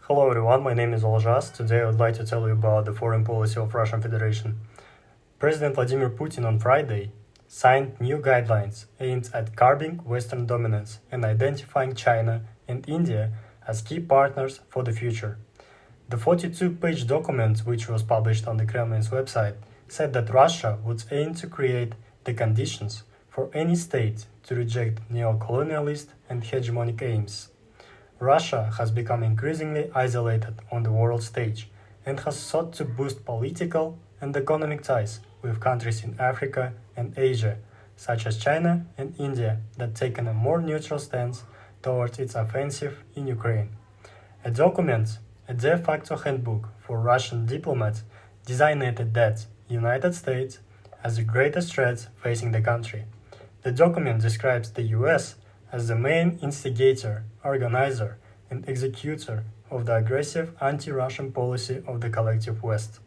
Hello everyone, my name is Oljas. Today I would like to tell you about the foreign policy of Russian Federation. President Vladimir Putin on Friday signed new guidelines aimed at curbing Western dominance and identifying China and India as key partners for the future. The 42-page document, which was published on the Kremlin's website, said that Russia would aim to create the conditions for any state to reject neo-colonialist and hegemonic aims. Russia has become increasingly isolated on the world stage and has sought to boost political and economic ties with countries in Africa and Asia, such as China and India, that taken a more neutral stance towards its offensive in Ukraine. A document, a de facto handbook for Russian diplomats, designated that United States as the greatest threat facing the country. The document describes the US as the main instigator, organizer, and executor of the aggressive anti-Russian policy of the collective West.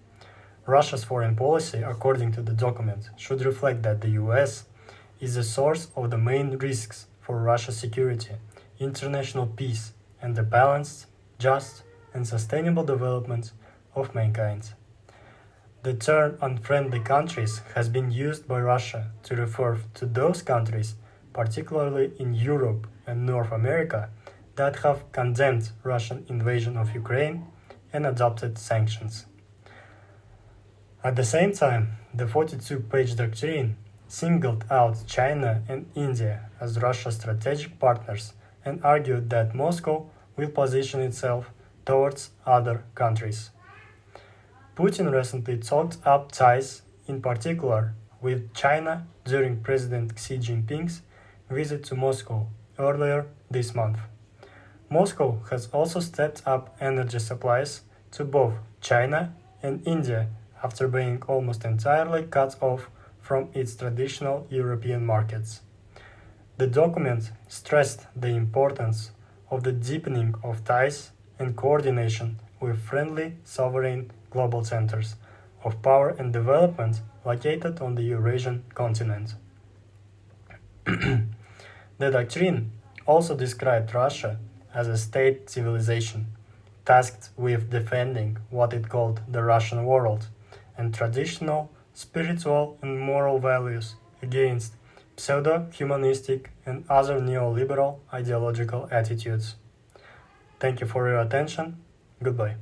Russia's foreign policy, according to the document, should reflect that the US is the source of the main risks for Russia's security, international peace, and the balanced, just, and sustainable development of mankind. The term unfriendly countries has been used by Russia to refer to those countries, particularly in Europe and North America, that have condemned Russian invasion of Ukraine and adopted sanctions. At the same time, the 42-page doctrine singled out China and India as Russia's strategic partners and argued that Moscow will position itself towards other countries. Putin recently talked up ties, in particular with China, during President Xi Jinping's visit to Moscow earlier this month. Moscow has also stepped up energy supplies to both China and India after being almost entirely cut off from its traditional European markets. The document stressed the importance of the deepening of ties and coordination with friendly, sovereign global centers of power and development located on the Eurasian continent. The doctrine also described Russia as a state civilization, tasked with defending what it called the Russian world and traditional, spiritual, and moral values against pseudo-humanistic and other neoliberal ideological attitudes. Thank you for your attention. Goodbye.